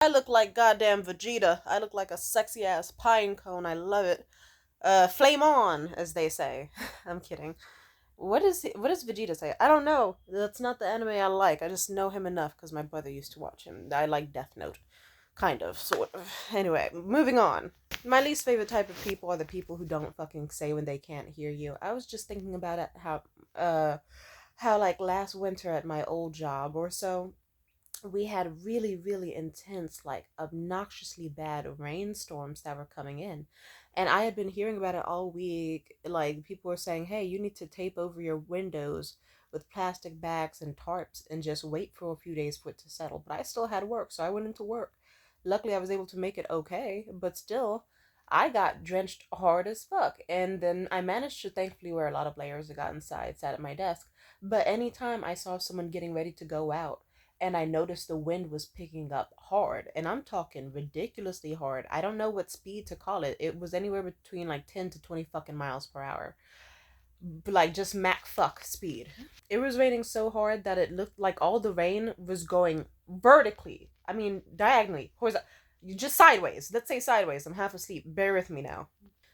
I look like goddamn Vegeta. I look like a sexy ass pine cone. I love it. Flame on, as they say. I'm kidding. What does Vegeta say? I don't know. That's not the anime I like. I just know him enough because my brother used to watch him. I like Death Note. Kind of, sort of. Anyway, moving on. My least favorite type of people are the people who don't fucking say when they can't hear you. I was just thinking about it, how like last winter at my old job or so, we had really, really intense, like obnoxiously bad rainstorms that were coming in. And I had been hearing about it all week. Like, people were saying, hey, you need to tape over your windows with plastic bags and tarps and just wait for a few days for it to settle. But I still had work, so I went into work. Luckily, I was able to make it okay, but still, I got drenched hard as fuck. And then I managed to thankfully wear a lot of layers. I got inside, sat at my desk. But anytime I saw someone getting ready to go out, and I noticed the wind was picking up hard, and I'm talking ridiculously hard. I don't know what speed to call it. It was anywhere between like 10 to 20 fucking miles per hour. Like just Mach fuck speed. It was raining so hard that it looked like all the rain was going vertically. I mean, diagonally, just sideways. Let's say sideways. I'm half asleep. Bear with me now.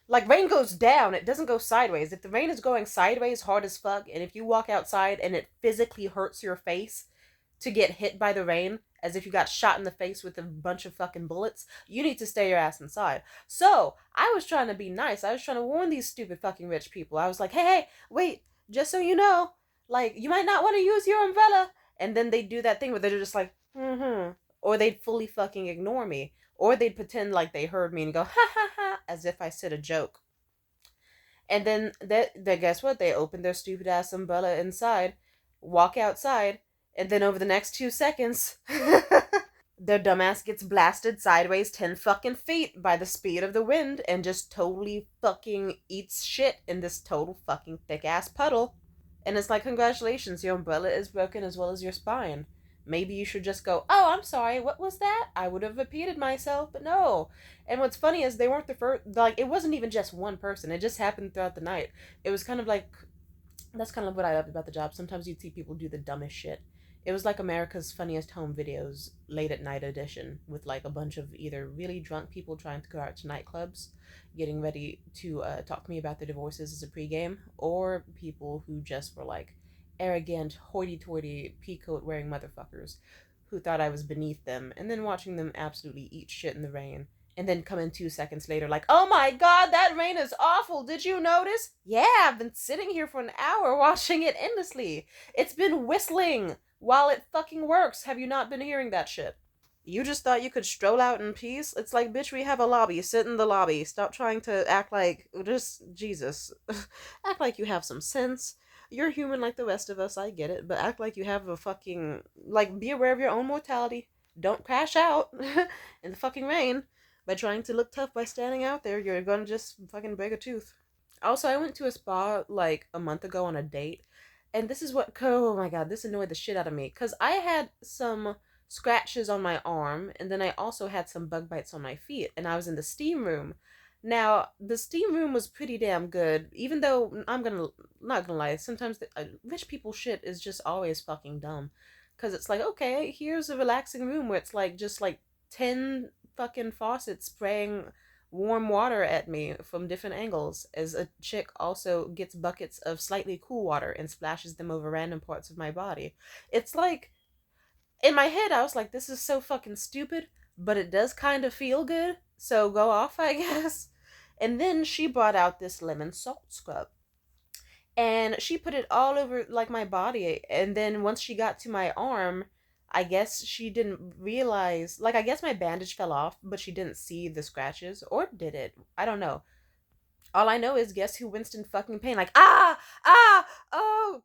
Like, rain goes down, it doesn't go sideways. If the rain is going sideways hard as fuck, and if you walk outside and it physically hurts your face to get hit by the rain, as if you got shot in the face with a bunch of fucking bullets, you need to stay your ass inside. So, I was trying to be nice. I was trying to warn these stupid fucking rich people. I was like, hey, wait, just so you know, like, you might not want to use your umbrella. And then they'd do that thing where they're just like, mm-hmm. Or they'd fully fucking ignore me. Or they'd pretend like they heard me and go, ha ha ha, as if I said a joke. And then they guess what? They open their stupid ass umbrella inside, walk outside, and then over the next 2 seconds, their dumbass gets blasted sideways 10 fucking feet by the speed of the wind and just totally fucking eats shit in this total fucking thick ass puddle. And it's like, congratulations, your umbrella is broken as well as your spine. Maybe you should just go, oh, I'm sorry, what was that? I would have repeated myself, but no. And what's funny is they weren't the first, like, it wasn't even just one person. It just happened throughout the night. It was kind of like, that's kind of what I loved about the job. Sometimes you'd see people do the dumbest shit. It was like America's Funniest Home Videos late at night edition with like a bunch of either really drunk people trying to go out to nightclubs, getting ready to talk to me about their divorces as a pregame, or people who just were like arrogant, hoity-toity, peacoat wearing motherfuckers who thought I was beneath them, and then watching them absolutely eat shit in the rain and then come in 2 seconds later like, oh my god, that rain is awful, did you notice? Yeah, I've been sitting here for an hour watching it endlessly. It's been whistling while it fucking works. Have you not been hearing that shit? You just thought you could stroll out in peace? It's like, bitch, we have a lobby. Sit in the lobby. Stop trying to act like, just, Jesus. Act like you have some sense. You're human like the rest of us, I get it, but act like you have a fucking, like, be aware of your own mortality. Don't crash out in the fucking rain by trying to look tough by standing out there. You're gonna just fucking break a tooth. Also, I went to a spa like a month ago on a date, and this is what, oh my god, this annoyed the shit out of me because I had some scratches on my arm, and then I also had some bug bites on my feet, and I was in the steam room. Now, the steam room was pretty damn good, even though I'm gonna, not gonna lie, sometimes rich people shit is just always fucking dumb. Because it's like, okay, here's a relaxing room where it's like just like 10 fucking faucets spraying warm water at me from different angles as a chick also gets buckets of slightly cool water and splashes them over random parts of my body. It's like, in my head, I was like, this is so fucking stupid, but it does kind of feel good, so go off, I guess. And then she brought out this lemon salt scrub. And she put it all over like my body. And then once she got to my arm, I guess she didn't realize, like, I guess my bandage fell off, but she didn't see the scratches. Or did it? I don't know. All I know is, guess who winced in fucking pain? Like, oh,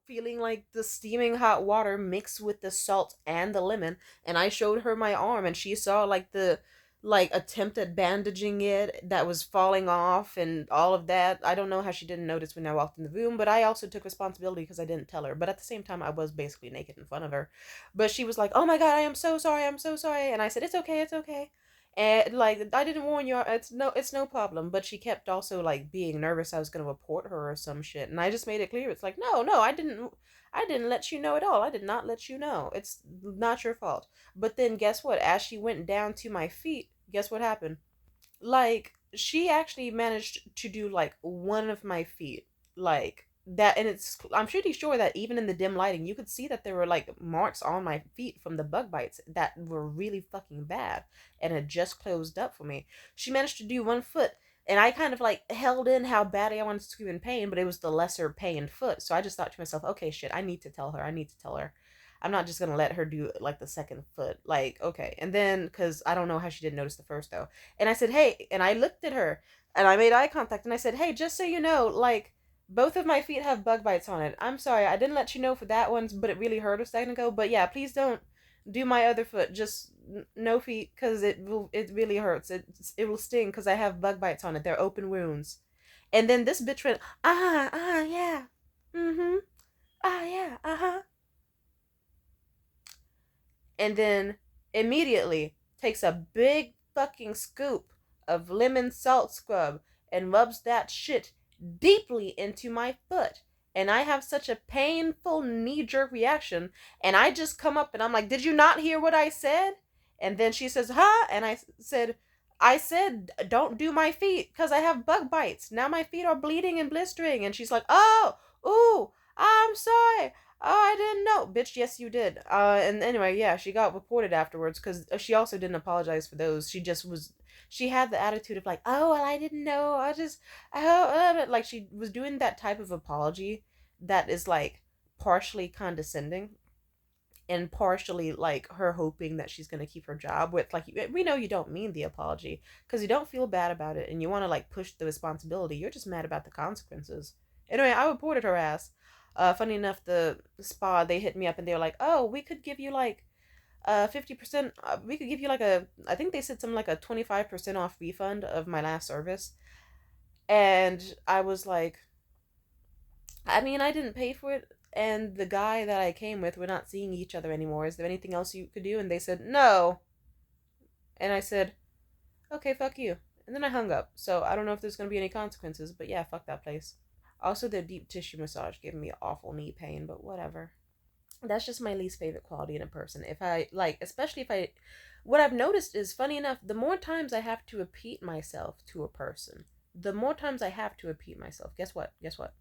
feeling like the steaming hot water mixed with the salt and the lemon. And I showed her my arm, and she saw like the attempt at bandaging it that was falling off and all of that. I don't know how she didn't notice when I walked in the room, but I also took responsibility because I didn't tell her. But at the same time, I was basically naked in front of her. But she was like, "Oh my god, I am so sorry, I'm so sorry," and I said, "It's okay, it's okay." And like, I didn't warn you. It's no problem. But she kept also like being nervous I was gonna report her or some shit. And I just made it clear. It's like, no, I didn't let you know at all. I did not let you know. It's not your fault. But then guess what? As she went down to my feet, guess what happened? Like, she actually managed to do like one of my feet, like that. And I'm pretty sure that even in the dim lighting you could see that there were like marks on my feet from the bug bites that were really fucking bad and had just closed up for me. She managed to do one foot, and I kind of like held in how badly I wanted to scream in pain, but it was the lesser pain foot. So I just thought to myself, okay, shit, I need to tell her. I need to tell her. I'm not just gonna let her do like the second foot. Like, okay. And then, because I don't know how she didn't notice the first though. And I said, hey, and I looked at her and I made eye contact and I said, hey, just so you know, like, both of my feet have bug bites on it. I'm sorry, I didn't let you know for that one, but it really hurt a second ago. But yeah, please don't do my other foot. Just no feet, because it really hurts. It will sting because I have bug bites on it. They're open wounds. And then this bitch went, yeah, mm-hmm, yeah, uh-huh, and then immediately takes a big fucking scoop of lemon salt scrub and rubs that shit deeply into my foot. And I have such a painful knee jerk reaction. And I just come up and I'm like, did you not hear what I said? And then she says, huh? And I said, don't do my feet because I have bug bites. Now my feet are bleeding and blistering. And she's like, oh, ooh, I'm sorry. Oh, I didn't know. Bitch, yes, you did. And anyway, yeah, she got reported afterwards because she also didn't apologize for those. She had the attitude of like, oh, well, I didn't know. Like she was doing that type of apology that is like partially condescending and partially like her hoping that she's going to keep her job with like, we know you don't mean the apology because you don't feel bad about it and you want to like push the responsibility. You're just mad about the consequences. Anyway, I reported her ass. Funny enough, the spa, they hit me up and they were like, oh, we could give you like 50%, we could give you like I think they said something like a 25% off refund of my last service. And I was like, I mean, I didn't pay for it, and the guy that I came with, we're not seeing each other anymore. Is there anything else you could do? And they said, no. And I said, okay, fuck you. And then I hung up. So I don't know if there's going to be any consequences, but yeah, fuck that place. Also, the deep tissue massage gave me awful knee pain, but whatever. That's just my least favorite quality in a person. If I, like, especially if I, what I've noticed is, funny enough, the more times I have to repeat myself to a person, the more times I have to repeat myself, guess what? Guess what?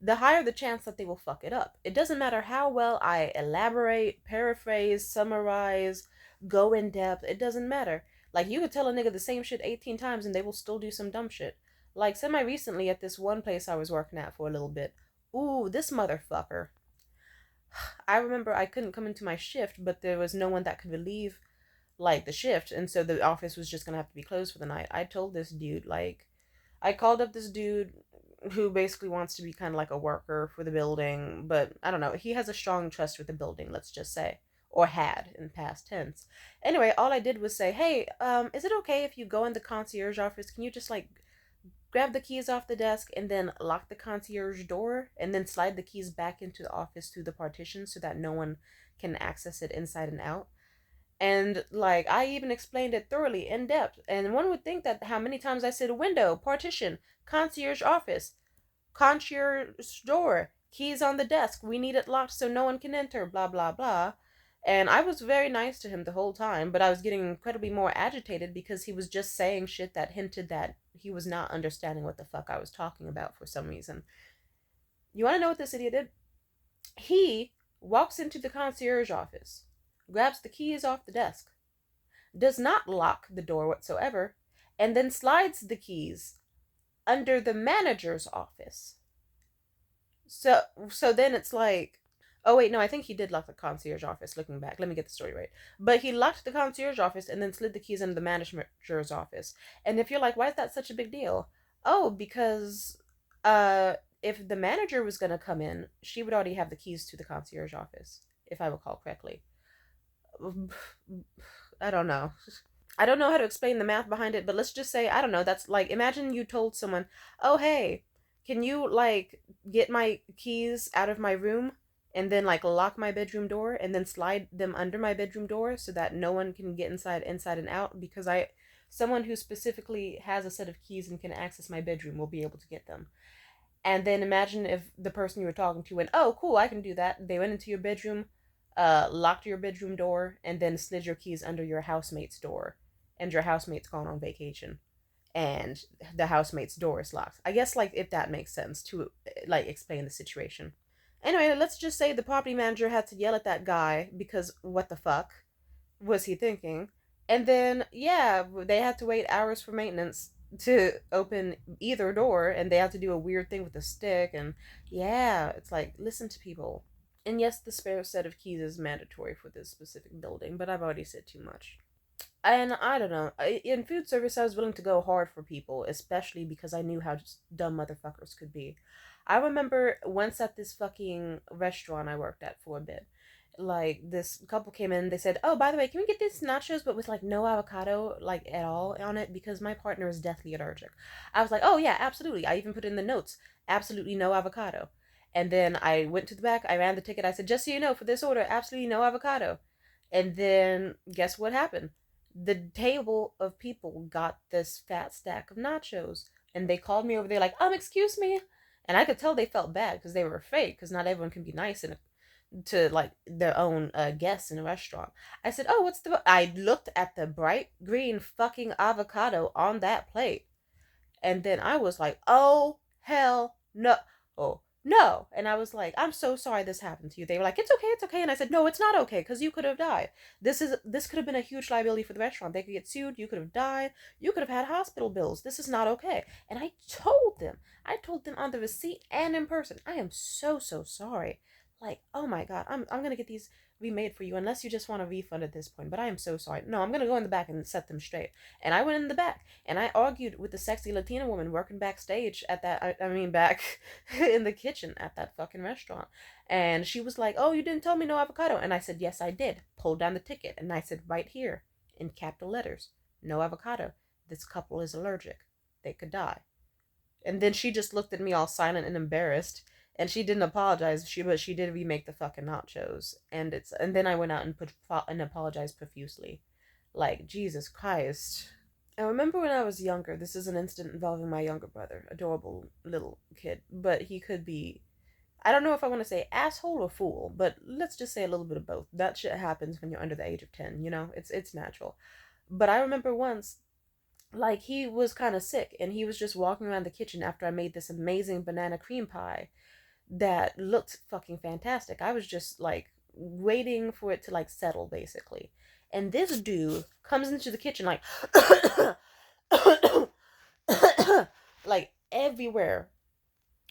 The higher the chance that they will fuck it up. It doesn't matter how well I elaborate, paraphrase, summarize, go in depth, it doesn't matter. Like, you could tell a nigga the same shit 18 times and they will still do some dumb shit. Like, semi recently at this one place I was working at for a little bit. Ooh, this motherfucker. I remember I couldn't come into my shift, but there was no one that could relieve, like, the shift, and so the office was just gonna have to be closed for the night. I told this dude, like, I called up this dude who basically wants to be kind of like a worker for the building, but I don't know. He has a strong trust with the building, let's just say, or had in past tense. Anyway, all I did was say, "Hey, is it okay if you go in the concierge office? Can you just like grab the keys off the desk and then lock the concierge door and then slide the keys back into the office through the partition so that no one can access it inside and out?" And like, I even explained it thoroughly in depth. And one would think that how many times I said window, partition, concierge office, concierge door, keys on the desk, we need it locked so no one can enter, blah blah blah. And I was very nice to him the whole time, but I was getting incredibly more agitated because he was just saying shit that hinted that he was not understanding what the fuck I was talking about for some reason. You want to know what this idiot did? He walks into the concierge office, grabs the keys off the desk, does not lock the door whatsoever, and then slides the keys under the manager's office. So then it's like, oh wait, no, I think he did lock the concierge office. Looking back, let me get the story right. But he locked the concierge office and then slid the keys into the manager's office. And if you're like, why is that such a big deal? Oh, because if the manager was gonna come in, she would already have the keys to the concierge office, if I recall correctly. I don't know. I don't know how to explain the math behind it, but let's just say, I don't know, that's like, imagine you told someone, oh, hey, can you, like, get my keys out of my room? and then like lock my bedroom door and then slide them under my bedroom door so that no one can get inside and out, because I someone who specifically has a set of keys and can access my bedroom will be able to get them. And then imagine if the person you were talking to went, "Oh, cool, I can do that." They went into your bedroom, locked your bedroom door, and then slid your keys under your housemate's door, and your housemate's gone on vacation, and the housemate's door is locked. I guess like if that makes sense to like explain the situation. Anyway, let's just say the property manager had to yell at that guy because what the fuck was he thinking? And then yeah, they had to wait hours for maintenance to open either door, and they had to do a weird thing with a stick, and yeah, it's like listen to people. And yes, the spare set of keys is mandatory for this specific building, but I've already said too much. And I don't know. In food service, I was willing to go hard for people, especially because I knew how dumb motherfuckers could be. I remember once at this fucking restaurant I worked at for a bit, like this couple came in. They said, "Oh, by the way, can we get these nachos but with like no avocado like at all on it because my partner is deathly allergic." I was like, "Oh yeah, absolutely." I even put in the notes, absolutely no avocado. And then I went to the back. I ran the ticket. I said, "Just so you know, for this order, absolutely no avocado." And then guess what happened? The table of people got this fat stack of nachos, and they called me over there like, excuse me. And I could tell they felt bad because they were afraid, because not everyone can be nice to like their own guests in a restaurant. I said, "Oh, what's the?" I looked at the bright green fucking avocado on that plate, and then I was like, "Oh hell no! Oh no!" And I was like, "I'm so sorry this happened to you." They were like, it's okay." And I said, "No, it's not okay because you could have died. This could have been a huge liability for the restaurant. They could get sued. You could have died. You could have had hospital bills. This is not okay." And I told them on the receipt and in person, "I am so sorry. Like, oh my god, I'm gonna get these remade for you unless you just want a refund at this point. But I am so sorry. No, I'm gonna go in the back and set them straight." And I went in the back and I argued with the sexy Latina woman working backstage at that, I mean, back in the kitchen at that fucking restaurant. And she was like, "Oh, you didn't tell me no avocado." And I said, "Yes, I did." Pulled down the ticket and I said, right here in capital letters, "No avocado. This couple is allergic. They could die." And then she just looked at me all silent and embarrassed. And she didn't apologize. But she did remake the fucking nachos. And then I went out and apologized profusely. Like Jesus Christ. I remember when I was younger, this is an incident involving my younger brother, adorable little kid, but he could be, I don't know if I want to say asshole or fool, but let's just say a little bit of both. That shit happens when you're under the age of 10, you know? It's natural. But I remember once, like, he was kind of sick, and he was just walking around the kitchen after I made this amazing banana cream pie that looked fucking fantastic. I was just, like, waiting for it to, like, settle, basically. And this dude comes into the kitchen, like, like everywhere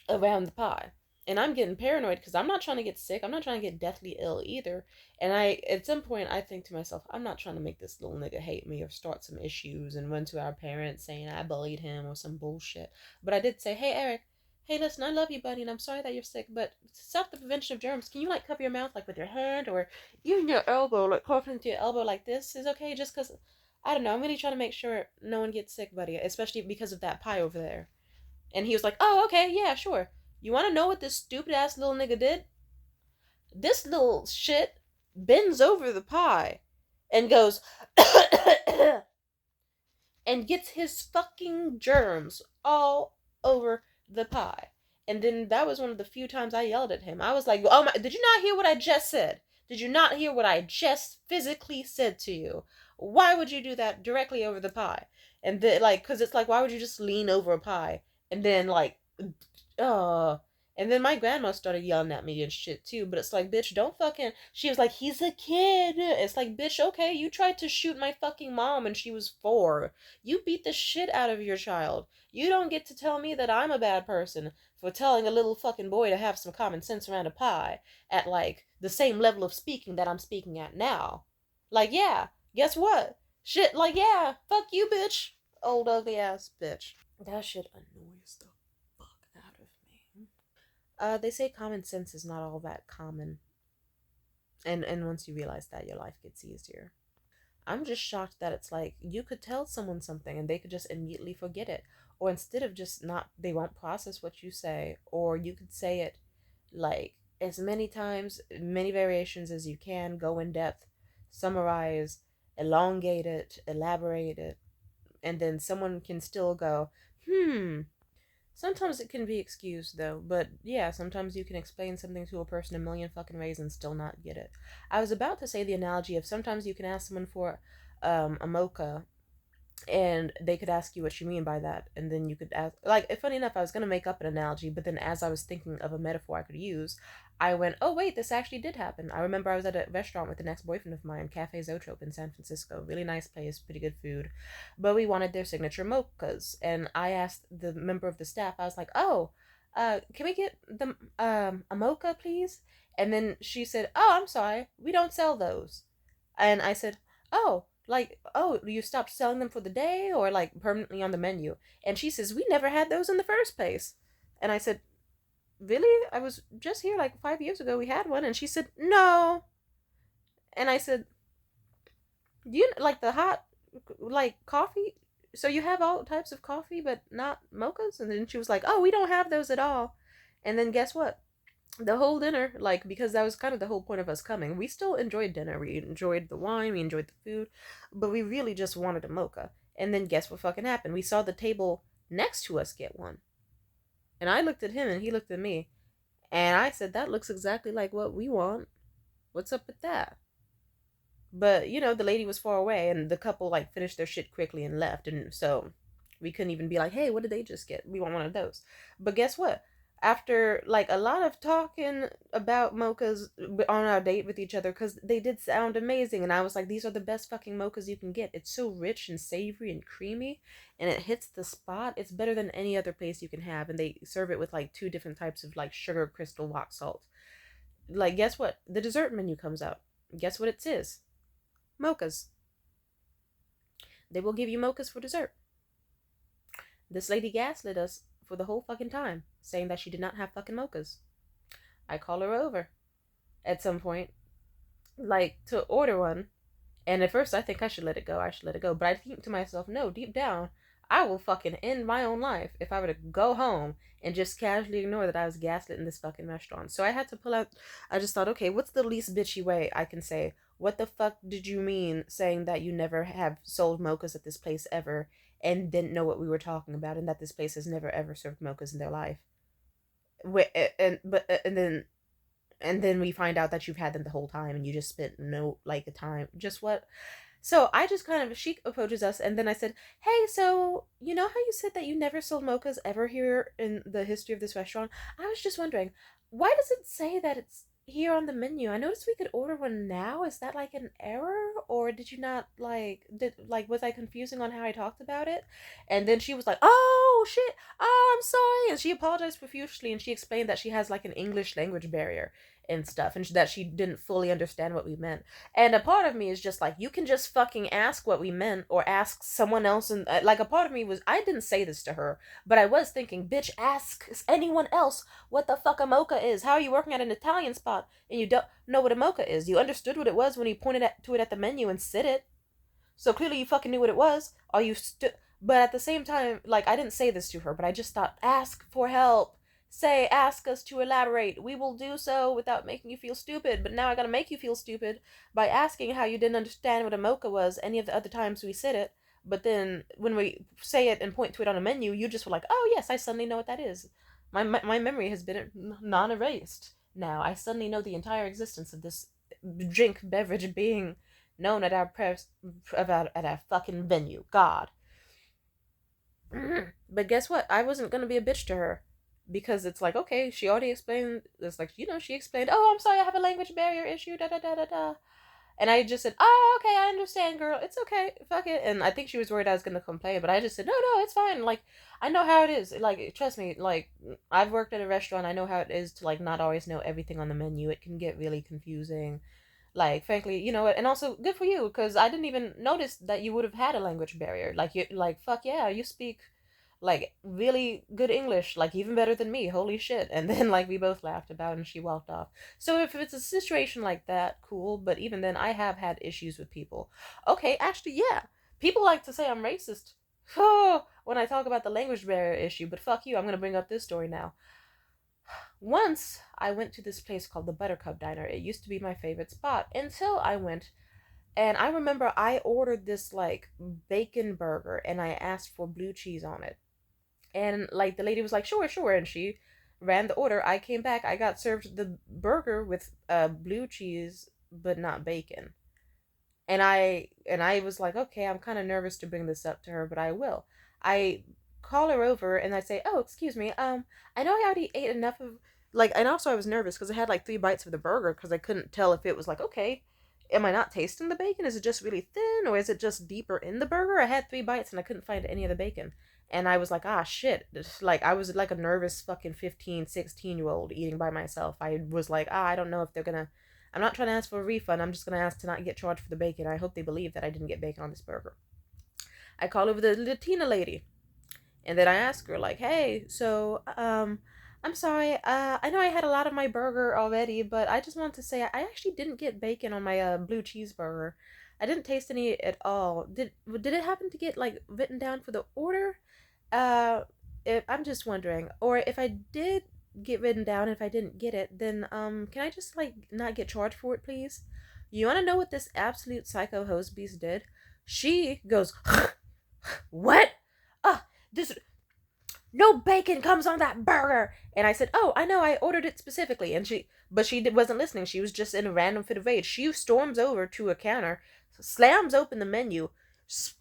around the pie. And I'm getting paranoid because I'm not trying to get sick. I'm not trying to get deathly ill either. And at some point, I think to myself, I'm not trying to make this little nigga hate me or start some issues and run to our parents saying I bullied him or some bullshit. But I did say, "Hey, Eric, hey, listen, I love you, buddy, and I'm sorry that you're sick, but to stop the prevention of germs, can you like cover your mouth like with your hand or even your elbow, like coughing into your elbow like this is okay? Just because, I don't know, I'm really trying to make sure no one gets sick, buddy, especially because of that pie over there." And he was like, "Oh, okay, yeah, sure. You want to know what this stupid ass little nigga did? This little shit bends over the pie and goes and gets his fucking germs all over the pie." And then that was one of the few times I yelled at him. I was like, "Oh my, did you not hear what I just said? Did you not hear what I just physically said to you? Why would you do that directly over the pie?" And then, like, because it's like, why would you just lean over a pie and then, like, uh, and then my grandma started yelling at me and shit too. But it's like, bitch, don't fucking. She was like, "He's a kid." It's like, bitch, okay, you tried to shoot my fucking mom and she was 4. You beat the shit out of your child. You don't get to tell me that I'm a bad person for telling a little fucking boy to have some common sense around a pie at like the same level of speaking that I'm speaking at now. Like, yeah, guess what? Shit, like, yeah, fuck you, bitch. Old ugly ass bitch. That shit annoys the fuck out of me. They say common sense is not all that common, and once you realize that, your life gets easier. I'm just shocked that it's like you could tell someone something and they could just immediately forget it, or instead of just not, they won't process what you say, or you could say it like as many times, many variations as you can, go in depth, summarize, elongate it, elaborate it, and then someone can still go, hmm. Sometimes it can be excused though, but yeah, sometimes you can explain something to a person a million fucking ways and still not get it. I was about to say the analogy of sometimes you can ask someone for a mocha and they could ask you what you mean by that, and then you could ask, like, funny enough, I was going to make up an analogy, but then as I was thinking of a metaphor I could use, I went, oh wait, this actually did happen. I remember I was at a restaurant with an ex-boyfriend of mine, Cafe Zotrope in San Francisco. Really nice place, pretty good food, but we wanted their signature mochas, and I asked the member of the staff, I was like, oh, can we get the a mocha please? And then she said, oh, I'm sorry, we don't sell those. And I said, oh, like, oh, you stopped selling them for the day or like permanently on the menu? And she says, we never had those in the first place. And I said, really? I was just here like 5 years ago. We had one. And she said, no. And I said, do you like the hot, like coffee? So you have all types of coffee, but not mochas? And then she was like, oh, we don't have those at all. And then guess what? The whole dinner, like, because that was kind of the whole point of us coming, we still enjoyed dinner. We enjoyed the wine, we enjoyed the food, but we really just wanted a mocha. And then guess what fucking happened? We saw the table next to us get one. And I looked at him and he looked at me. And I said, that looks exactly like what we want. What's up with that? But, the lady was far away and the couple, like, finished their shit quickly and left. And so we couldn't even be like, hey, what did they just get? We want one of those. But guess what? After like a lot of talking about mochas on our date with each other, because they did sound amazing, and I was like, these are the best fucking mochas you can get. It's so rich and savory and creamy, and it hits the spot. It's better than any other place you can have, and they serve it with like two different types of like sugar crystal rock salt. Like, guess what? The dessert menu comes out. Guess what it is? Mochas. They will give you mochas for dessert. This lady gaslit us for the whole fucking time, saying that she did not have fucking mochas. I call her over at some point, like, to order one, and at first I think I should let it go. But I think to myself, no, deep down, I will fucking end my own life if I were to go home and just casually ignore that I was gaslit in this fucking restaurant. So I had to pull out. I just thought, okay, what's the least bitchy way I can say? What the fuck did you mean saying that you never have sold mochas at this place ever and didn't know what we were talking about, and that this place has never ever served mochas in their life? And then we find out that you've had them the whole time and you just spent no like a time. Just what? So I just kind of, she approaches us, and then I said, hey, so you know how you said that you never sold mochas ever here in the history of this restaurant? I was just wondering, why does it say that it's here on the menu? I noticed we could order one now. Is that like an error? Or did you not was I confusing on how I talked about it? And then she was like, oh shit, oh, I'm sorry. And she apologized profusely, and she explained that she has like an English language barrier and stuff, and that she didn't fully understand what we meant. And a part of me is just like, you can just fucking ask what we meant, or ask someone else. And like, a part of me was, I didn't say this to her, but I was thinking, bitch, ask anyone else what the fuck a mocha is. How are you working at an Italian spot and you don't know what a mocha is? You understood what it was when you pointed to it at the menu and said it. So clearly you fucking knew what it was. Are you But at the same time, like, I didn't say this to her, but I just thought, ask for help. Say, ask us to elaborate. We will do so without making you feel stupid. But now I gotta make you feel stupid by asking how you didn't understand what a mocha was any of the other times we said it. But then when we say it and point to it on a menu, you just were like, oh yes, I suddenly know what that is. My memory has been non-erased now. I suddenly know the entire existence of this beverage being known at our fucking venue. God. But guess what? I wasn't gonna be a bitch to her, because it's like, okay, she already explained. It's like, she explained, oh, I'm sorry, I have a language barrier issue, da da da da da. And I just said, oh, okay, I understand, girl. It's okay, fuck it. And I think she was worried I was gonna complain, but I just said, no, it's fine. Like, I know how it is. Like, trust me. Like, I've worked at a restaurant. I know how it is to like not always know everything on the menu. It can get really confusing. Like, frankly, you know what? And also, good for you, because I didn't even notice that you would have had a language barrier. Like, fuck yeah, you speak like really good English, like even better than me. Holy shit. And then like we both laughed about it and she walked off. So if it's a situation like that, cool. But even then, I have had issues with people. Okay, actually, yeah. People like to say I'm racist. When I talk about the language barrier issue, but fuck you, I'm gonna bring up this story now. Once I went to this place called the Buttercup Diner. It used to be my favorite spot until I went, and I remember I ordered this like bacon burger and I asked for blue cheese on it. And like the lady was like, "Sure, sure." And she ran the order. I came back, I got served the burger with blue cheese but not bacon. And I was like, okay, I'm kind of nervous to bring this up to her, but I will. I call her over and I say, "Oh, excuse me. I know I already ate enough of like." And also I was nervous because I had like 3 bites of the burger because I couldn't tell if it was like, okay, am I not tasting the bacon? Is it just really thin or is it just deeper in the burger? I had 3 bites and I couldn't find any of the bacon. And I was like, ah, shit. Like, I was like a nervous fucking 15, 16 year old eating by myself. I was like, ah, I don't know if they're gonna. I'm not trying to ask for a refund. I'm just gonna ask to not get charged for the bacon. I hope they believe that I didn't get bacon on this burger. I call over the Latina lady. And then I ask her, like, hey, so, I'm sorry. I know I had a lot of my burger already, but I just want to say I actually didn't get bacon on my blue cheeseburger. I didn't taste any at all. Did it happen to get like written down for the order? Uh, I'm just wondering, or if I did get written down, if I didn't get it, then can I just like not get charged for it, please? You want to know what this absolute psycho host beast did? She goes, what? This no bacon comes on that burger. And I said, oh, I know, I ordered it specifically. And but she wasn't listening. She was just in a random fit of rage. She storms over to a counter, slams open the menu,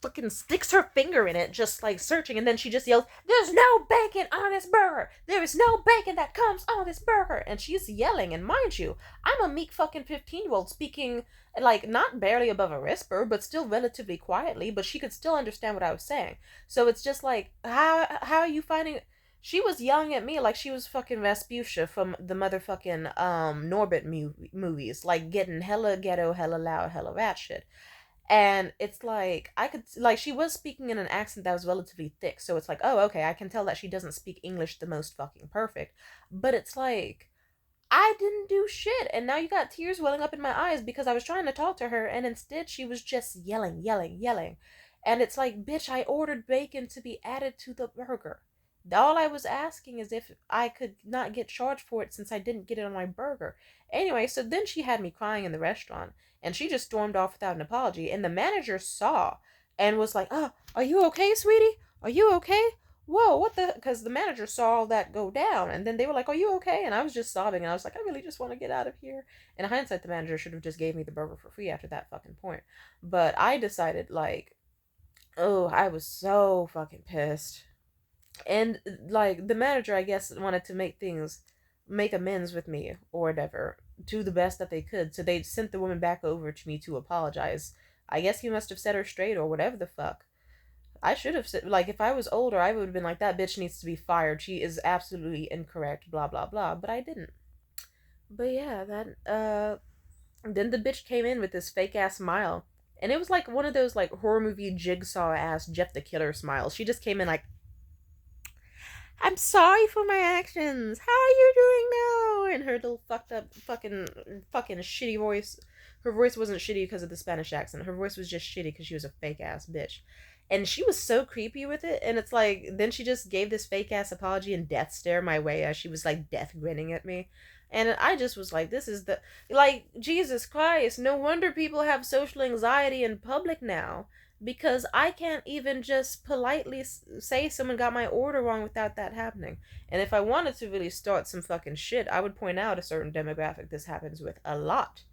fucking sticks her finger in it, just like searching. And then she just yells, there's no bacon on this burger. There is no bacon that comes on this burger. And she's yelling. And mind you, I'm a meek fucking 15-year-old speaking like not barely above a whisper, but still relatively quietly, but she could still understand what I was saying. So it's just like, how are you finding? She was yelling at me like she was fucking Rasputia from the motherfucking Norbit movies, like getting hella ghetto, hella loud, hella rat shit. And it's like I could like she was speaking in an accent that was relatively thick, so it's like, oh, okay, I can tell that she doesn't speak English the most fucking perfect. But it's like I didn't do shit. And now you got tears welling up in my eyes because I was trying to talk to her and instead she was just yelling, yelling, yelling. And it's like, bitch, I ordered bacon to be added to the burger. All I was asking is if I could not get charged for it since I didn't get it on my burger. Anyway, so then she had me crying in the restaurant and she just stormed off without an apology. And the manager saw and was like, oh, are you okay, sweetie? Are you okay? Whoa, what the? Because the manager saw all that go down, and then they were like, "Are you okay?" And I was just sobbing, and I was like, "I really just want to get out of here." In hindsight, the manager should have just gave me the burger for free after that fucking point. But I decided, like, oh, I was so fucking pissed, and like the manager, I guess, wanted to make amends with me or whatever to the best that they could. So they sent the woman back over to me to apologize. I guess he must have set her straight or whatever the fuck. I should have said, like, if I was older, I would have been like, that bitch needs to be fired. She is absolutely incorrect, blah, blah, blah. But I didn't. But yeah, then the bitch came in with this fake ass smile. And it was like one of those, like, horror movie jigsaw ass Jeff the Killer smiles. She just came in like, I'm sorry for my actions. How are you doing now? And her little fucked up fucking shitty voice. Her voice wasn't shitty because of the Spanish accent. Her voice was just shitty because she was a fake ass bitch. And she was so creepy with it. And it's like, then she just gave this fake ass apology and death stare my way as she was like death grinning at me. And I just was like, this is the, like, Jesus Christ, no wonder people have social anxiety in public now because I can't even just politely say someone got my order wrong without that happening. And if I wanted to really start some fucking shit, I would point out a certain demographic this happens with a lot.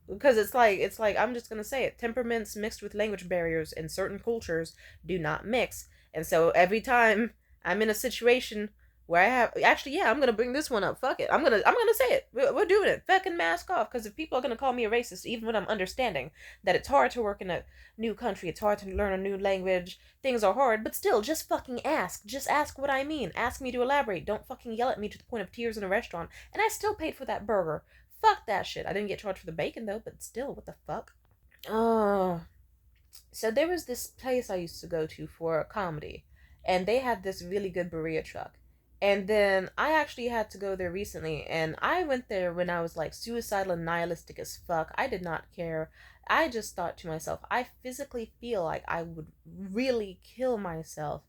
Because it's like I'm just gonna say it. Temperaments mixed with language barriers in certain cultures do not mix. And so every time I'm in a situation where I have actually yeah, I'm gonna bring this one up. Fuck it. I'm gonna say it. We're doing it. Fucking mask off. Because if people are gonna call me a racist, even when I'm understanding that it's hard to work in a new country, it's hard to learn a new language, things are hard, but still, just fucking ask. Just ask what I mean. Ask me to elaborate. Don't fucking yell at me to the point of tears in a restaurant. And I still paid for that burger. Fuck that shit. I didn't get charged for the bacon though, but still, what the fuck? Oh, so there was this place I used to go to for a comedy, and they had this really good burrito truck. And then I actually had to go there recently, and I went there when I was like suicidal and nihilistic as fuck. I did not care. I just thought to myself, I physically feel like I would really kill myself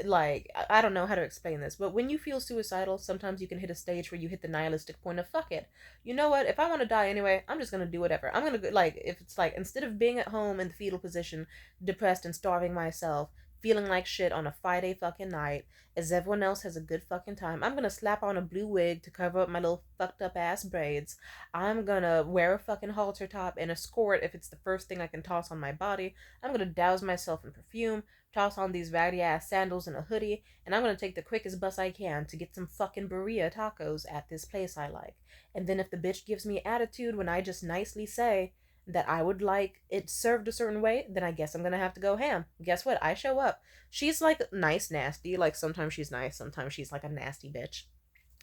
Like, I don't know how to explain this, but when you feel suicidal, sometimes you can hit a stage where you hit the nihilistic point of fuck it. You know what? If I want to die anyway, I'm just gonna do whatever. I'm gonna like, if it's like, instead of being at home in the fetal position, depressed and starving myself, feeling like shit on a Friday fucking night, as everyone else has a good fucking time, I'm gonna slap on a blue wig to cover up my little fucked up ass braids. I'm gonna wear a fucking halter top and a skirt if it's the first thing I can toss on my body. I'm gonna douse myself in perfume, toss on these raggedy ass sandals and a hoodie, and I'm gonna take the quickest bus I can to get some fucking burrito tacos at this place I like. And then if the bitch gives me attitude when I just nicely say that I would like it served a certain way, then I guess I'm gonna have to go ham. Guess what? I show up. She's like nice, nasty. Like sometimes she's nice, sometimes she's like a nasty bitch,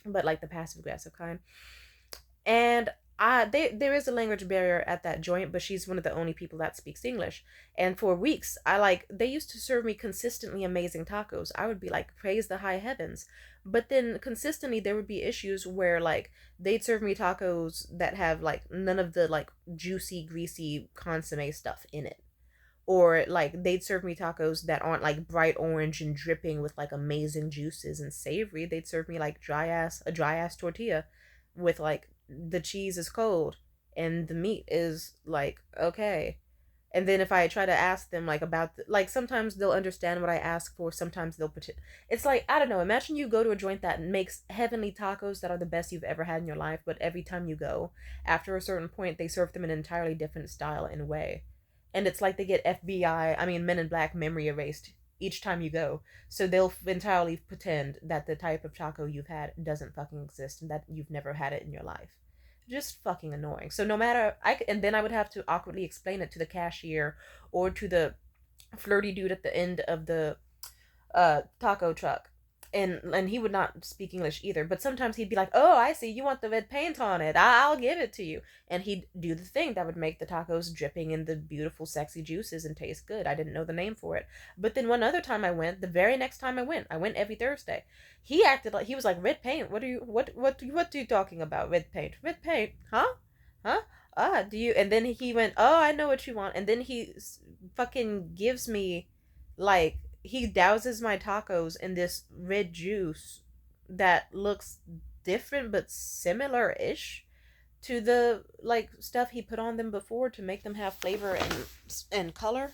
but like the passive aggressive kind. And there is a language barrier at that joint, but she's one of the only people that speaks English. And for weeks, they used to serve me consistently amazing tacos. I would be like, praise the high heavens. But then consistently there would be issues where like they'd serve me tacos that have like none of the like juicy, greasy consomme stuff in it. Or like they'd serve me tacos that aren't like bright orange and dripping with like amazing juices and savory. They'd serve me like a dry ass tortilla with like the cheese is cold and the meat is like okay. And then if I try to ask them like about like sometimes they'll understand what I ask for, sometimes they'll it's like I don't know, imagine you go to a joint that makes heavenly tacos that are the best you've ever had in your life, but every time you go, after a certain point they serve them in an entirely different style and way. And it's like they get Men in Black memory erased each time you go. So they'll entirely pretend that the type of taco you've had doesn't fucking exist and that you've never had it in your life. Just fucking annoying. So no matter and then I would have to awkwardly explain it to the cashier or to the flirty dude at the end of the taco truck, and he would not speak English either, but sometimes he'd be like, oh, I see you want the red paint on it, I'll give it to you. And he'd do the thing that would make the tacos dripping in the beautiful sexy juices and taste good. I didn't know the name for it. But then one other time I went, the very next time I went every Thursday, he acted like he was like, red paint, what are you talking about? Red paint, huh? Do you? And then he went, oh, I know what you want. And then he fucking gives me like, he douses my tacos in this red juice that looks different but similar-ish to the like stuff he put on them before to make them have flavor and color.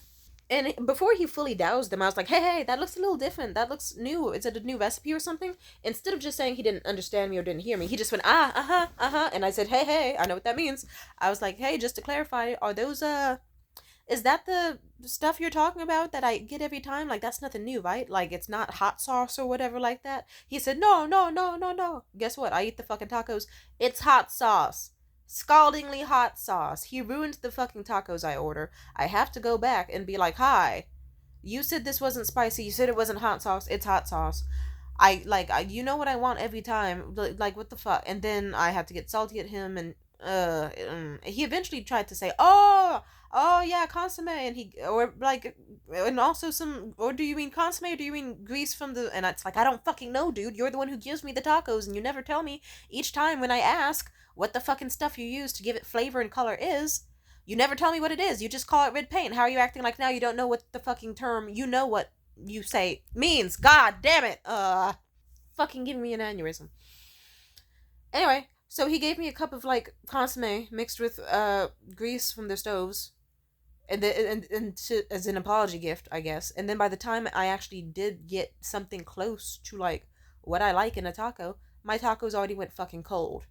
And before he fully doused them, I was like, hey, that looks a little different. That looks new. Is it a new recipe or something? Instead of just saying he didn't understand me or didn't hear me, he just went, uh-huh. And I said, hey, I know what that means. I was like, hey, just to clarify, are those, is that the stuff you're talking about that I get every time? Like, that's nothing new, right? Like, it's not hot sauce or whatever like that. He said, no. Guess what? I eat the fucking tacos. It's hot sauce. Scaldingly hot sauce. He ruined the fucking tacos I order. I have to go back and be like, hi, you said this wasn't spicy. You said it wasn't hot sauce. It's hot sauce. You know what I want every time. Like, what the fuck? And then I had to get salty at him, and he eventually tried to say, oh yeah, consomme, and he or like, and also some, or do you mean consomme or do you mean grease from the? And it's like, I don't fucking know, dude. You're the one who gives me the tacos, and you never tell me each time when I ask what the fucking stuff you use to give it flavor and color is. You never tell me what it is. You just call it red paint. How are you acting like now you don't know what the fucking term, you know what you say means? God damn it. Fucking giving me an aneurysm. Anyway, so he gave me a cup of like consomme mixed with grease from the stoves, as an apology gift, I guess. And then by the time I actually did get something close to like what I like in a taco, my tacos already went fucking cold.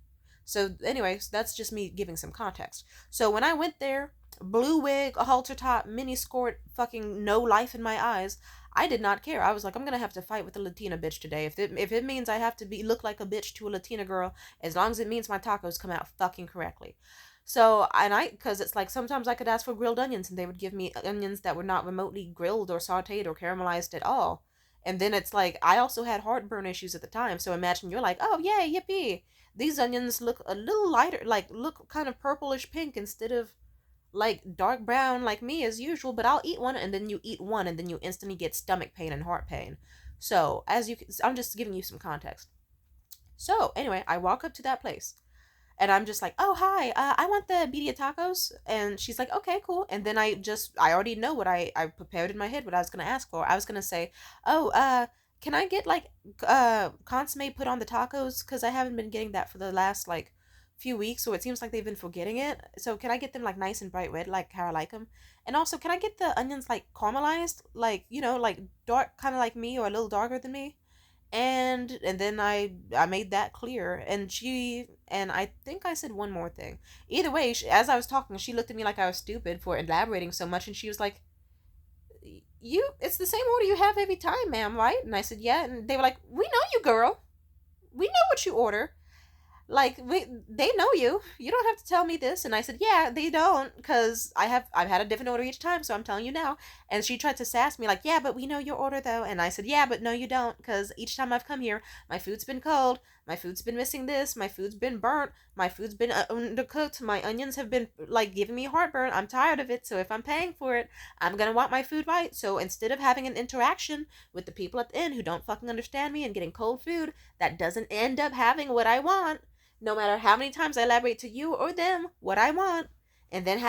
So, anyways, that's just me giving some context. So when I went there, blue wig, a halter top, mini skirt, fucking no life in my eyes, I did not care. I was like, I'm gonna have to fight with a Latina bitch today. If it means I have to look like a bitch to a Latina girl, as long as it means my tacos come out fucking correctly. So, because it's like sometimes I could ask for grilled onions and they would give me onions that were not remotely grilled or sauteed or caramelized at all. And then it's like, I also had heartburn issues at the time. So imagine you're like, oh, yay, yippee. These onions look a little lighter, like look kind of purplish pink instead of like dark brown like me as usual. But I'll eat one, and then you eat one, and then you instantly get stomach pain and heart pain. So, I'm just giving you some context. So, anyway, I walk up to that place. And I'm just like, oh, hi, I want the birria tacos. And she's like, okay, cool. And then I already know what I prepared in my head, what I was going to ask for. I was going to say, oh, can I get like consomme put on the tacos? Because I haven't been getting that for the last like few weeks, so it seems like they've been forgetting it. So can I get them like nice and bright red, like how I like them? And also, can I get the onions like caramelized, like like dark, kind of like me, or a little darker than me? And then I made that clear, and I think I said one more thing. Either way, as I was talking, she looked at me like I was stupid for elaborating so much, and she was like, "You, it's the same order you have every time, ma'am, right?" And I said, "Yeah." And they were like, "We know you, girl. We know what you order. Like they know you. You don't have to tell me this." And I said, "Yeah, they don't, because I've had a different order each time, so I'm telling you now." And she tried to sass me like, "Yeah, but we know your order though." And I said, "Yeah, but no, you don't, because each time I've come here, my food's been cold, my food's been missing this, my food's been burnt, my food's been undercooked, my onions have been like giving me heartburn. I'm tired of it. So if I'm paying for it, I'm gonna want my food right. So instead of having an interaction with the people at the inn who don't fucking understand me and getting cold food that doesn't end up having what I want, no matter how many times I elaborate to you or them what I want, and then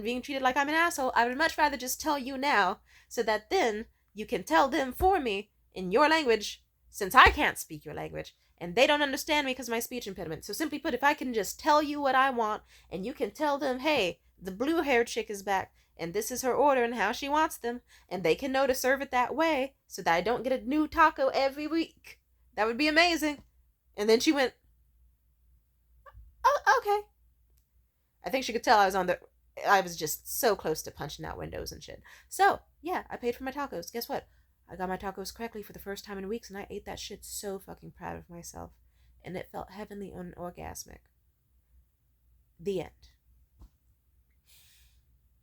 being treated like I'm an asshole, I would much rather just tell you now, so that then you can tell them for me in your language, since I can't speak your language and they don't understand me because of my speech impediment. So simply put, if I can just tell you what I want, and you can tell them, hey, the blue haired chick is back and this is her order and how she wants them, and they can know to serve it that way so that I don't get a new taco every week. That would be amazing. And then she went, oh, okay. I think she could tell I was just so close to punching out windows and shit. So, yeah, I paid for my tacos. Guess what? I got my tacos correctly for the first time in weeks, and I ate that shit so fucking proud of myself. And it felt heavenly and orgasmic. The end.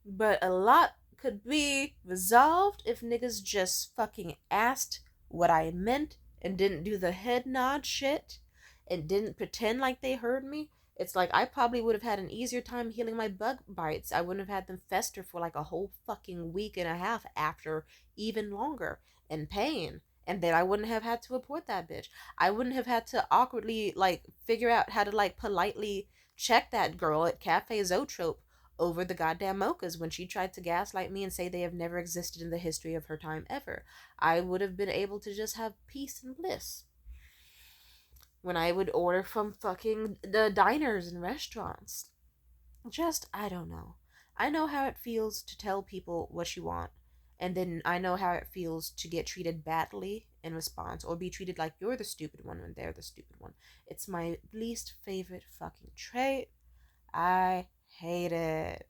But a lot could be resolved if niggas just fucking asked what I meant and didn't do the head nod shit and didn't pretend like they heard me. It's like I probably would have had an easier time healing my bug bites. I wouldn't have had them fester for like a whole fucking week and a half after, even longer, in pain. And then I wouldn't have had to report that bitch. I wouldn't have had to awkwardly like figure out how to like politely check that girl at Cafe Zotrope over the goddamn mochas when she tried to gaslight me and say they have never existed in the history of her time ever. I would have been able to just have peace and bliss when I would order from fucking the diners and restaurants. Just, I don't know. I know how it feels to tell people what you want, and then I know how it feels to get treated badly in response, or be treated like you're the stupid one when they're the stupid one. It's my least favorite fucking trait. I hate it.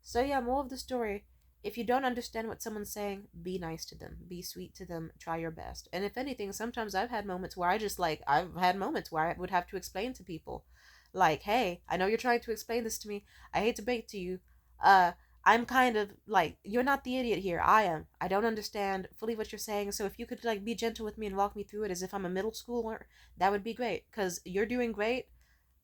So, yeah, more of the story. If you don't understand what someone's saying, be nice to them. Be sweet to them. Try your best. And if anything, sometimes I've had moments where I would have to explain to people, like, hey, I know you're trying to explain this to me. I hate to break to you. Uh, I'm kind of like, you're not the idiot here. I am. I don't understand fully what you're saying. So if you could, like, be gentle with me and walk me through it as if I'm a middle schooler, that would be great. Because you're doing great.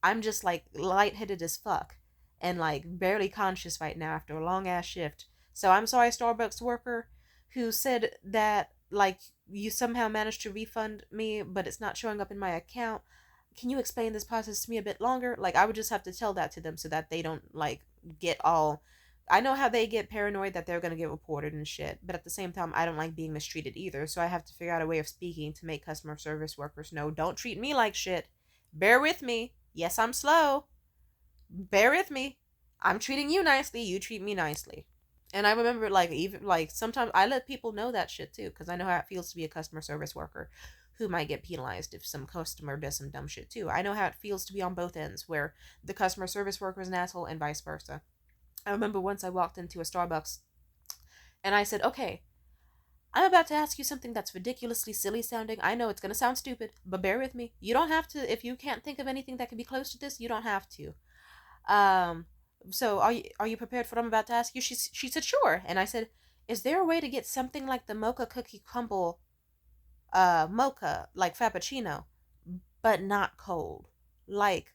I'm just like lightheaded as fuck and like barely conscious right now after a long ass shift. So I'm sorry, Starbucks worker who said that like you somehow managed to refund me, but it's not showing up in my account. Can you explain this process to me a bit longer? Like I would just have to tell that to them so that they don't like get all. I know how they get paranoid that they're gonna get reported and shit, but at the same time, I don't like being mistreated either. So I have to figure out a way of speaking to make customer service workers know, don't treat me like shit. Bear with me. Yes, I'm slow. Bear with me. I'm treating you nicely. You treat me nicely. And I remember, like, even, like, sometimes I let people know that shit too, because I know how it feels to be a customer service worker who might get penalized if some customer does some dumb shit too. I know how it feels to be on both ends, where the customer service worker is an asshole and vice versa. I remember once I walked into a Starbucks and I said, okay, I'm about to ask you something that's ridiculously silly sounding. I know it's going to sound stupid, but bear with me. You don't have to, if you can't think of anything that can be close to this, you don't have to. Um, so are you prepared for what I'm about to ask you? She said sure, and I said, is there a way to get something like the mocha cookie crumble, mocha like frappuccino, but not cold, like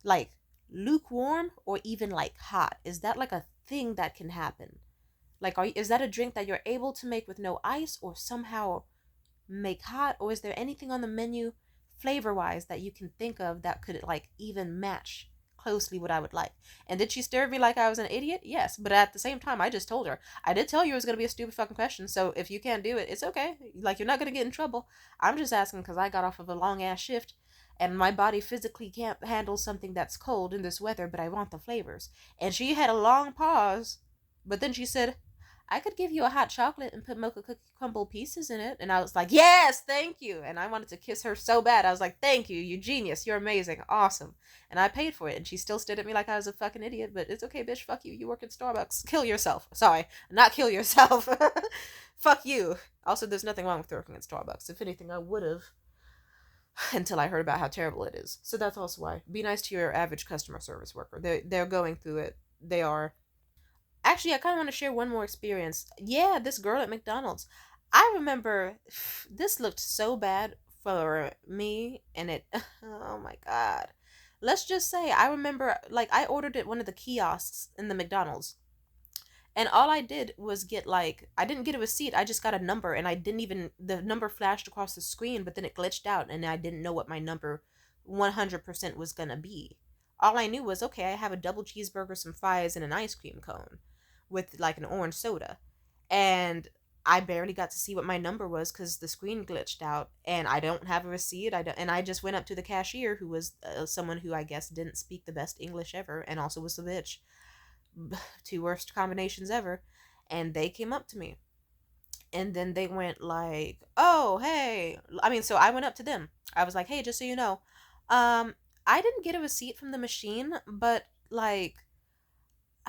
like lukewarm or even like hot? Is that like a thing that can happen? Like, is that a drink that you're able to make with no ice, or somehow make hot, or is there anything on the menu flavor wise that you can think of that could like even match closely what I would like. And did she stare at me like I was an idiot? Yes. But at the same time, I just told her, I did tell you it was going to be a stupid fucking question. So if you can't do it, it's okay. Like, you're not going to get in trouble. I'm just asking because I got off of a long ass shift and my body physically can't handle something that's cold in this weather, but I want the flavors. And she had a long pause, but then she said, I could give you a hot chocolate and put mocha cookie crumble pieces in it. And I was like, yes, thank you. And I wanted to kiss her so bad. I was like, thank you, you genius. You're amazing. Awesome. And I paid for it. And she still stared at me like I was a fucking idiot. But it's okay, bitch. Fuck you. You work at Starbucks. Kill yourself. Sorry. Not kill yourself. Fuck you. Also, there's nothing wrong with working at Starbucks. If anything, I would have until I heard about how terrible it is. So that's also why. Be nice to your average customer service worker. They're going through it. They are. Actually, I kind of want to share one more experience. Yeah, this girl at McDonald's. I remember this looked so bad for me, and it. Oh my god. Let's just say I remember, like, I ordered at one of the kiosks in the McDonald's, and all I did was get, like, I didn't get a receipt. I just got a number, and I didn't even, the number flashed across the screen, but then it glitched out, and I didn't know what my number 100% was gonna be. All I knew was, okay, I have a double cheeseburger, some fries, and an ice cream cone with like an orange soda. And I barely got to see what my number was because the screen glitched out, and I don't have a receipt. And I just went up to the cashier, who was someone who I guess didn't speak the best English ever, and also was a bitch. Two worst combinations ever. And they came up to me, and then they went like, "Oh, hey." I mean, so I went up to them. I was like, "Hey, just so you know, um, I didn't get a receipt from the machine, but like,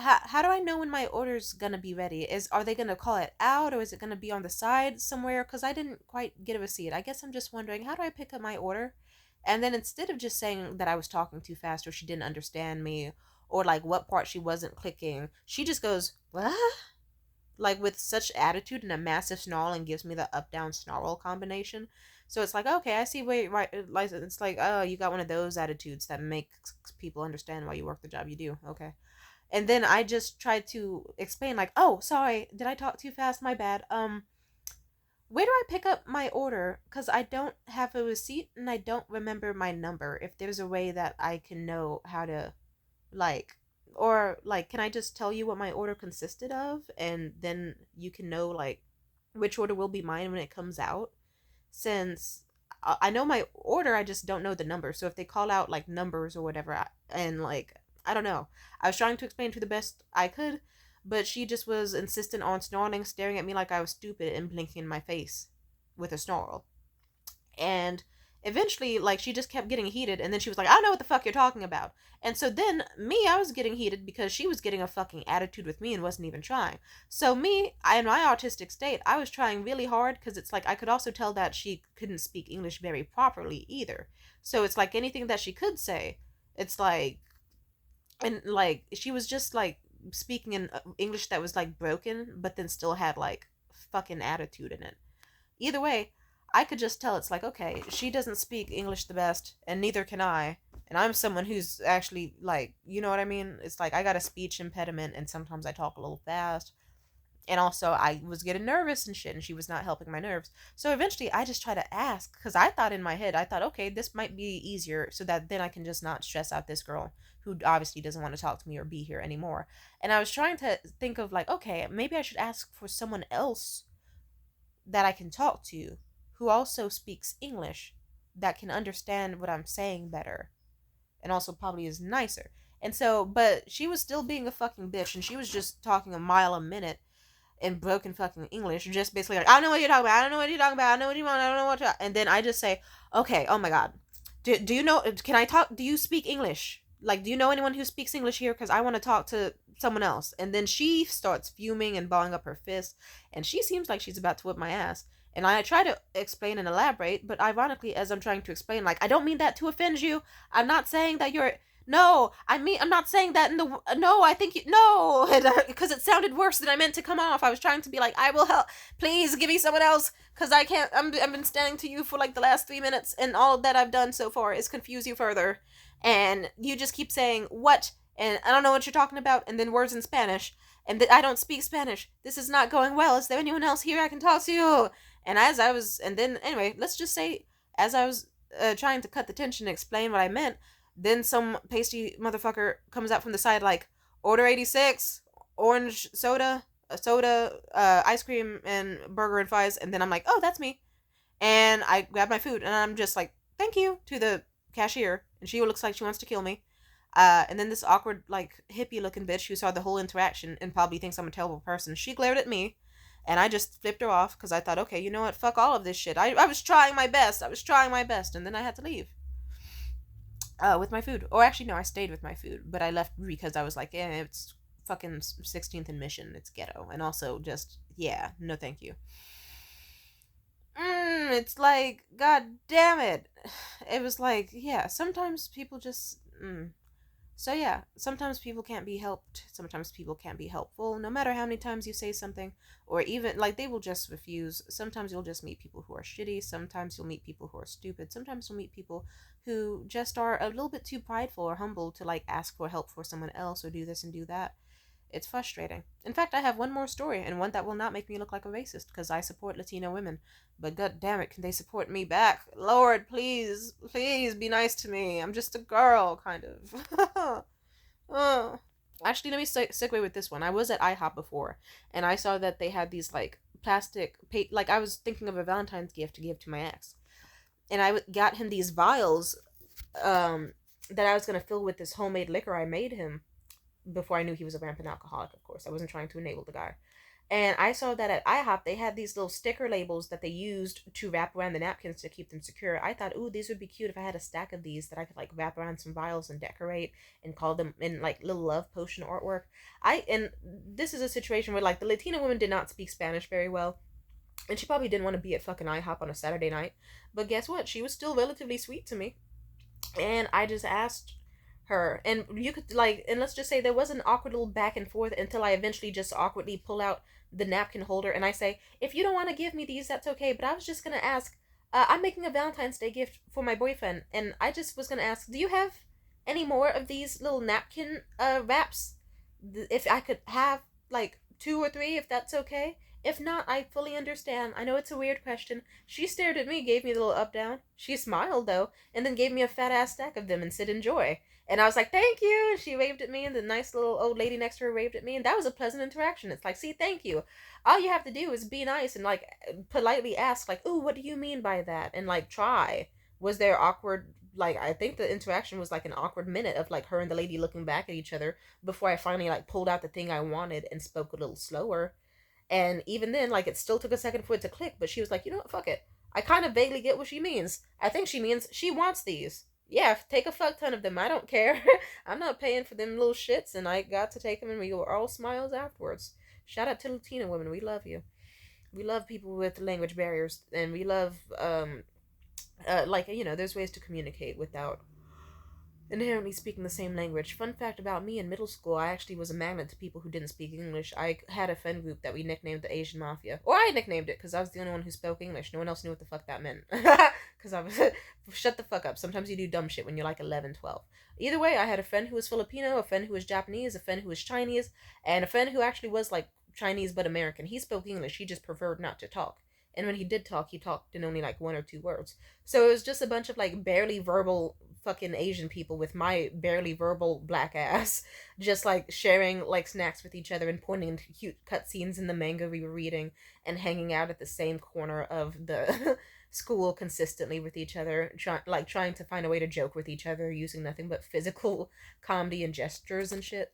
how do I know when my order's gonna be ready? Are they gonna call it out, or is it gonna be on the side somewhere? Because I didn't quite get a receipt. I guess I'm just wondering, how do I pick up my order?" And then instead of just saying that I was talking too fast, or she didn't understand me, or like what part she wasn't clicking, she just goes, "What?" Like with such attitude and a massive snarl, and gives me the up down snarl combination. So it's like, okay, I see where right, like, it's like, oh, you got one of those attitudes that makes people understand why you work the job you do. Okay. And then I just tried to explain, like, oh, sorry, did I talk too fast? My bad. Where do I pick up my order? Because I don't have a receipt and I don't remember my number. If there's a way that I can know how to, like, or, like, can I just tell you what my order consisted of? And then you can know, like, which order will be mine when it comes out? Since I know my order, I just don't know the number. So if they call out, like, numbers or whatever, and, like, I don't know. I was trying to explain to the best I could, but she just was insistent on snarling, staring at me like I was stupid, and blinking in my face with a snarl. And eventually, like, she just kept getting heated, and then she was like, I don't know what the fuck you're talking about. And so then, me, I was getting heated because she was getting a fucking attitude with me and wasn't even trying. So me, in my autistic state, I was trying really hard, because it's like, I could also tell that she couldn't speak English very properly either. So it's like, anything that she could say, it's like, and like she was just like speaking in English that was like broken, but then still had like fucking attitude in it. Either way, I could just tell it's like, okay, she doesn't speak English the best, and neither can I. And I'm someone who's actually, like, you know what I mean? It's like I got a speech impediment, and sometimes I talk a little fast. And also, I was getting nervous and shit, and she was not helping my nerves. So eventually, I just try to ask, because I thought in my head, I thought, okay, this might be easier, so that then I can just not stress out this girl who obviously doesn't want to talk to me or be here anymore. And I was trying to think of, like, okay, maybe I should ask for someone else that I can talk to who also speaks English, that can understand what I'm saying better, and also probably is nicer. And so, but she was still being a fucking bitch, and she was just talking a mile a minute in broken fucking English, just basically like, I don't know what you're talking about, I don't know what you're talking about, I don't know what you want, I don't know what and then I just say, okay, oh my god, do you know, can I talk, do you speak English? Like, do you know anyone who speaks English here? Because I want to talk to someone else. And then she starts fuming and balling up her fist, and she seems like she's about to whip my ass. And I try to explain and elaborate, but ironically, as I'm trying to explain, like, I don't mean that to offend you. I'm not saying that you're, no, I mean, I'm not saying that in the, no, I think you, no, because it sounded worse than I meant to come off. I was trying to be like, I will help, please give me someone else, because I can't, I've been standing to you for like the last 3 minutes, and all that I've done so far is confuse you further, and you just keep saying, what, and I don't know what you're talking about, and then words in Spanish, and I don't speak Spanish, this is not going well, is there anyone else here I can talk to? And as I was, and then, anyway, let's just say, as I was trying to cut the tension and explain what I meant. Then some pasty motherfucker comes out from the side like, order 86, orange soda, ice cream, and burger and fries. And then I'm like, oh, that's me. And I grab my food and I'm just like, thank you to the cashier. And she looks like she wants to kill me. And then this awkward, like, hippie looking bitch who saw the whole interaction and probably thinks I'm a terrible person, she glared at me. And I just flipped her off because I thought, okay, you know what? Fuck all of this shit. I was trying my best. I was trying my best. And then I had to leave with my food. Or actually, no, I stayed with my food. But I left because I was like, it's fucking 16th and Mission. It's ghetto. And also just, yeah, no thank you. It's like, god damn it. It was like, yeah, sometimes people just. So yeah, sometimes people can't be helped. Sometimes people can't be helpful. No matter how many times you say something, or even like they will just refuse. Sometimes you'll just meet people who are shitty. Sometimes you'll meet people who are stupid. Sometimes you'll meet people who just are a little bit too prideful or humble to like ask for help for someone else or do this and do that. It's frustrating. In fact, I have one more story, and one that will not make me look like a racist, because I support Latino women. But god damn it, can they support me back? Lord, please, please be nice to me. I'm just a girl, kind of. Oh. Actually, let me segue with this one. I was at IHOP before, and I saw that they had these, like, like, I was thinking of a Valentine's gift to give to my ex. And I got him these vials, that I was going to fill with this homemade liquor I made him before I knew he was a rampant alcoholic, of course. I wasn't trying to enable the guy. And I saw that at IHOP, they had these little sticker labels that they used to wrap around the napkins to keep them secure. I thought, ooh, these would be cute if I had a stack of these that I could, like, wrap around some vials and decorate and call them in, like, little love potion artwork. And this is a situation where, like, the Latina woman did not speak Spanish very well. And she probably didn't want to be at fucking IHOP on a Saturday night. But guess what? She was still relatively sweet to me. And I just asked her, and you could like, and let's just say there was an awkward little back and forth until I eventually just awkwardly pull out the napkin holder and I say, if you don't want to give me these, that's okay, but I was just gonna ask, I'm making a Valentine's Day gift for my boyfriend, and I just was gonna ask, do you have any more of these little napkin wraps? If I could have like 2 or 3, if that's okay. If not, I fully understand. I know it's a weird question. She stared at me, gave me a little up down. She smiled though, and then gave me a fat ass stack of them and said enjoy. And I was like, thank you. And she waved at me, and the nice little old lady next to her waved at me, and that was a pleasant interaction. It's like, see, thank you. All you have to do is be nice and like politely ask, like, ooh, what do you mean by that? And like try. Was there awkward? Like, I think the interaction was like an awkward minute of like her and the lady looking back at each other before I finally like pulled out the thing I wanted and spoke a little slower. And even then, like, it still took a second for it to click, but she was like, you know what, fuck it. I kind of vaguely get what she means. I think she means she wants these. Yeah, take a fuck ton of them. I don't care. I'm not paying for them little shits, and I got to take them, and we were all smiles afterwards. Shout out to Latina women. We love you. We love people with language barriers, and we love, like, you know, there's ways to communicate without inherently speaking the same language. Fun fact about me in middle school, I actually was a magnet to people who didn't speak English. I had a friend group that we nicknamed the Asian Mafia. Or I nicknamed it because I was the only one who spoke English. No one else knew what the fuck that meant. Because I was... Shut the fuck up. Sometimes you do dumb shit when you're like 11, 12. Either way, I had a friend who was Filipino, a friend who was Japanese, a friend who was Chinese, and a friend who actually was like Chinese but American. He spoke English. He just preferred not to talk. And when he did talk, he talked in only like 1 or 2 words. So it was just a bunch of like barely verbal fucking Asian people with my barely verbal black ass, just like sharing like snacks with each other and pointing to cute cutscenes in the manga we were reading and hanging out at the same corner of the school consistently with each other, trying to find a way to joke with each other using nothing but physical comedy and gestures and shit.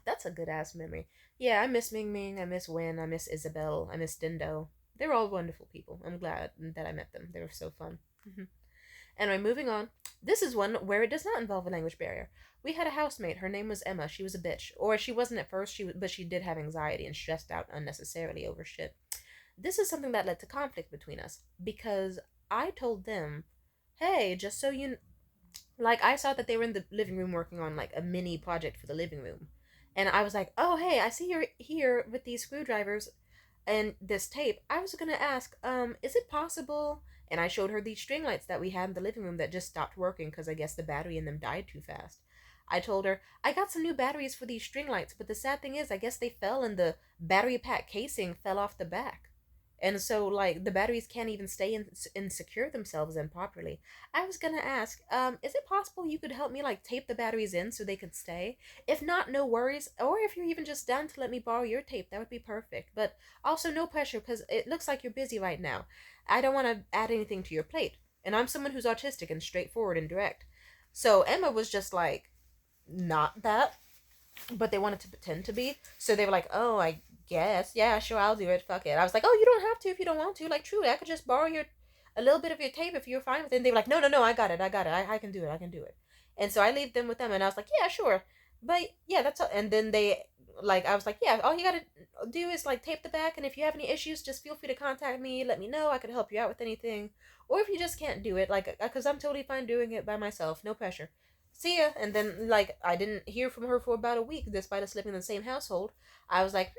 That's a good ass memory. Yeah, I miss Ming Ming, I miss Wen, I miss Isabel, I miss Dindo. They're all wonderful people. I'm glad that I met them. They were so fun. Anyway, moving on. This is one where it does not involve a language barrier. We had a housemate. Her name was Emma. She was a bitch. Or she wasn't at first, but she did have anxiety and stressed out unnecessarily over shit. This is something that led to conflict between us because I told them, hey, just so you... Like, I saw that they were in the living room working on, like, a mini project for the living room. And I was like, oh, hey, I see you're here with these screwdrivers and this tape. I was gonna ask, is it possible... And I showed her these string lights that we had in the living room that just stopped working because I guess the battery in them died too fast. I told her, I got some new batteries for these string lights, but the sad thing is, I guess they fell and the battery pack casing fell off the back. And so, like, the batteries can't even stay and secure themselves in properly. I was gonna ask, is it possible you could help me, like, tape the batteries in so they could stay? If not, no worries. Or if you're even just down to let me borrow your tape, that would be perfect. But also, no pressure, because it looks like you're busy right now. I don't want to add anything to your plate. And I'm someone who's autistic and straightforward and direct. So Emma was just like, not that, but they wanted to pretend to be. So they were like, oh, I guess, yeah, sure, I'll do it. Fuck it. I was like, oh, you don't have to if you don't want to. Like, truly, I could just borrow your a little bit of your tape if you're fine with it. And they were like, no, no, no, I got it, I can do it, I can do it. And so I leave them with them, and I was like, yeah, sure, but yeah, that's all. And then they like, I was like, yeah, all you gotta do is like tape the back, and if you have any issues, just feel free to contact me. Let me know. I could help you out with anything. Or if you just can't do it, like, because I'm totally fine doing it by myself, no pressure. See ya. And then, like, I didn't hear from her for about a week, despite us living in the same household. I was like,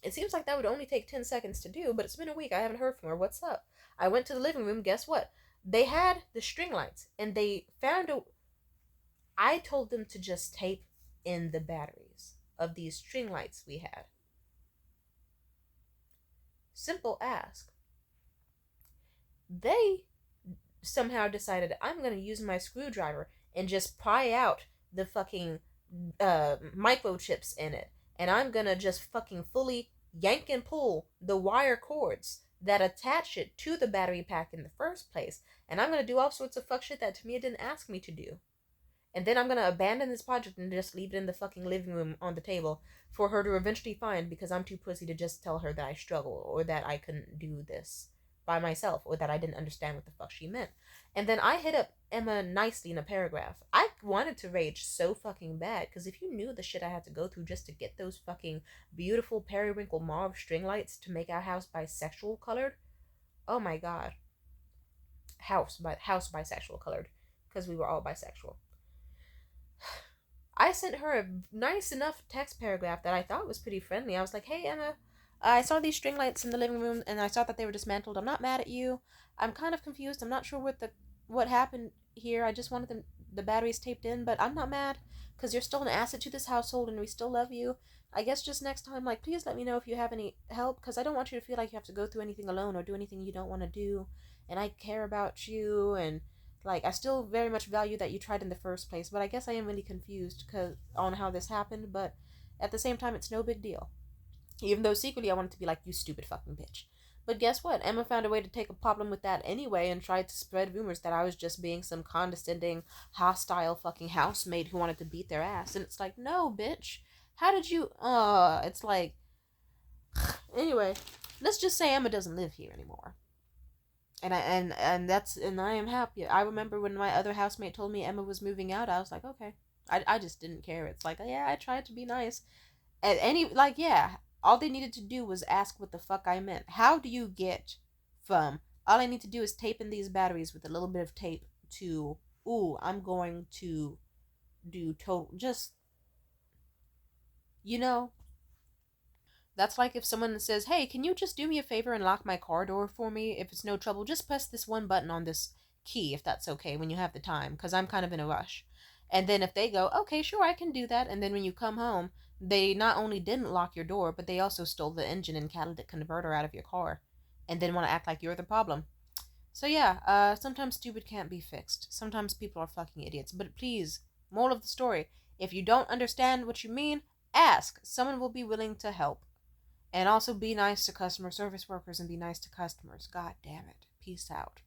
it seems like that would only take 10 seconds to do, but it's been a week. I haven't heard from her. What's up? I went to the living room. Guess what? They had the string lights, and they found a. I told them to just tape in the batteries of these string lights we had. Simple ask. They somehow decided I'm going to use my screwdriver and just pry out the fucking microchips in it. And I'm going to just fucking fully yank and pull the wire cords that attach it to the battery pack in the first place. And I'm going to do all sorts of fuck shit that Tamia didn't ask me to do. And then I'm going to abandon this project and just leave it in the fucking living room on the table for her to eventually find, because I'm too pussy to just tell her that I struggle or that I couldn't do this by myself or that I didn't understand what the fuck she meant. And then I hit up Emma nicely in a paragraph. I wanted to rage so fucking bad, because if you knew the shit I had to go through just to get those fucking beautiful periwinkle mauve string lights to make our house bisexual colored, oh my god. House bisexual colored, because we were all bisexual. I sent her a nice enough text paragraph that I thought was pretty friendly. I was like, hey, Emma, I saw these string lights in the living room and I saw that they were dismantled. I'm not mad at you. I'm kind of confused. I'm not sure what happened here. I just wanted the batteries taped in, but I'm not mad because you're still an asset to this household and we still love you. I guess just next time, like, please let me know if you have any help, because I don't want you to feel like you have to go through anything alone or do anything you don't want to do. And I care about you, and like, I still very much value that you tried in the first place, but I guess I am really confused on how this happened, but at the same time, it's no big deal. Even though secretly I wanted to be like, you stupid fucking bitch. But guess what? Emma found a way to take a problem with that anyway and tried to spread rumors that I was just being some condescending, hostile fucking housemaid who wanted to beat their ass. And it's like, no, bitch. How did you. It's like. Anyway, let's just say Emma doesn't live here anymore. And I am happy. I remember when my other housemate told me Emma was moving out, I was like, okay. I just didn't care. It's like, yeah, I tried to be nice. And yeah, all they needed to do was ask what the fuck I meant. How do you get from all I need to do is tape in these batteries with a little bit of tape to, ooh, I'm going to do total, just, you know, that's like if someone says, hey, can you just do me a favor and lock my car door for me? If it's no trouble, just press this one button on this key if that's okay when you have the time, because I'm kind of in a rush. And then if they go, okay, sure, I can do that. And then when you come home, they not only didn't lock your door, but they also stole the engine and catalytic converter out of your car and then want to act like you're the problem. So yeah, sometimes stupid can't be fixed. Sometimes people are fucking idiots. But please, moral of the story, if you don't understand what you mean, ask. Someone will be willing to help. And also be nice to customer service workers and be nice to customers. God damn it. Peace out.